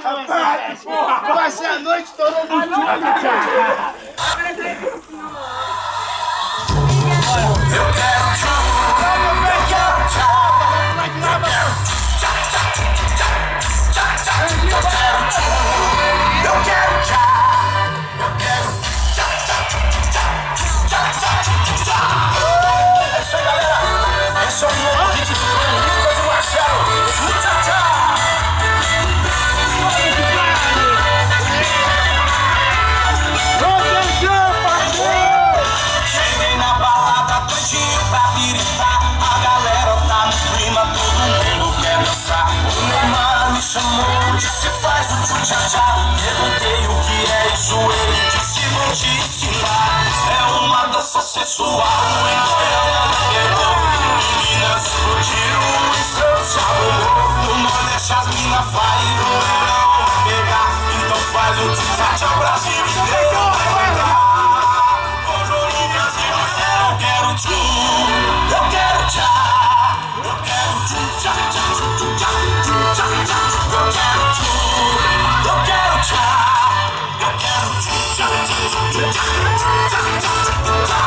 Rapaz, porra! Vai ser a noite toda do jogo, cara! Eu quero perguntei o que é isso, ele disse vou te ensinar. É uma dança sensual, em Goiânia não pegou. Meninas explodiram, em Santos já bombou. No Nordeste as minas fazem, no verão vai pegar. Então faz o tchá-tchá, o Brasil inteiro vai pegar. Com João Brasil, eu quero tchum, eu quero tchá. Eu quero tchum, tchá-tchá, tchum, tchá, tchum, tchá-tchá. Eu quero tchum. Eu quero tchá, eu quero tchá, tchá, tchá, tchá, tchá, tchá, tchá.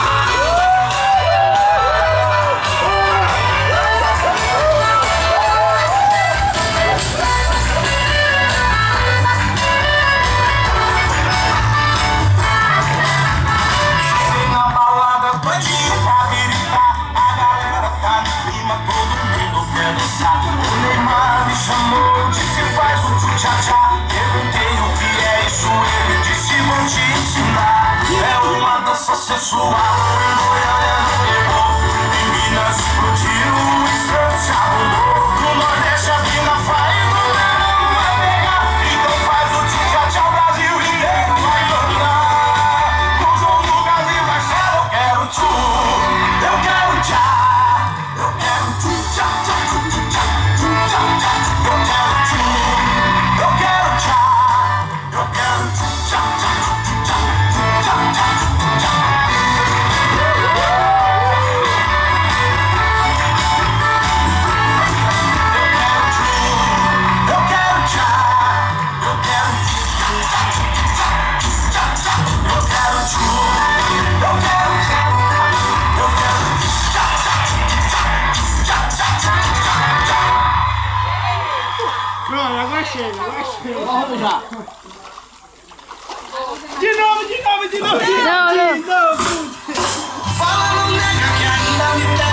Cheguei na balada, bandinho pra gritar. A galera tá no clima, todo mundo quer dançar. O Neymar me chamou, disse faz o tchá-tchá. Perguntei o que é isso, ele disse vou te ensinar. É uma dança sensual, em Goiânia não pegou. Em Minas explodiu, em Santos já bombou. No Nordeste as minas faz, no verão vai pegar. Então faz o tchá-tchá, o Brasil inteiro vai cantar. Com João Lucas e Marcelo eu quero tchum, eu quero tchá. Eu quero tchum, tchá, tchá, tchum, tchá, tchum, tchá, tchá. Eu quero tchum, eu quero tchá. Eu quero tchum, tchá, tchá, tchum, tchá, tchum, tchá, tchá, tchum, tchá. Eu quero tchá, eu quero tchum, tchá, tchum, tchá, tchá, eu quero tchum, eu quero tchá, eu quero tchá, tchá, tchá, tchá, tchá, tchá. Pronto, agora chega, agora chega. Vamos já. De novo. Não, não. Fala, não nega que ainda me tem.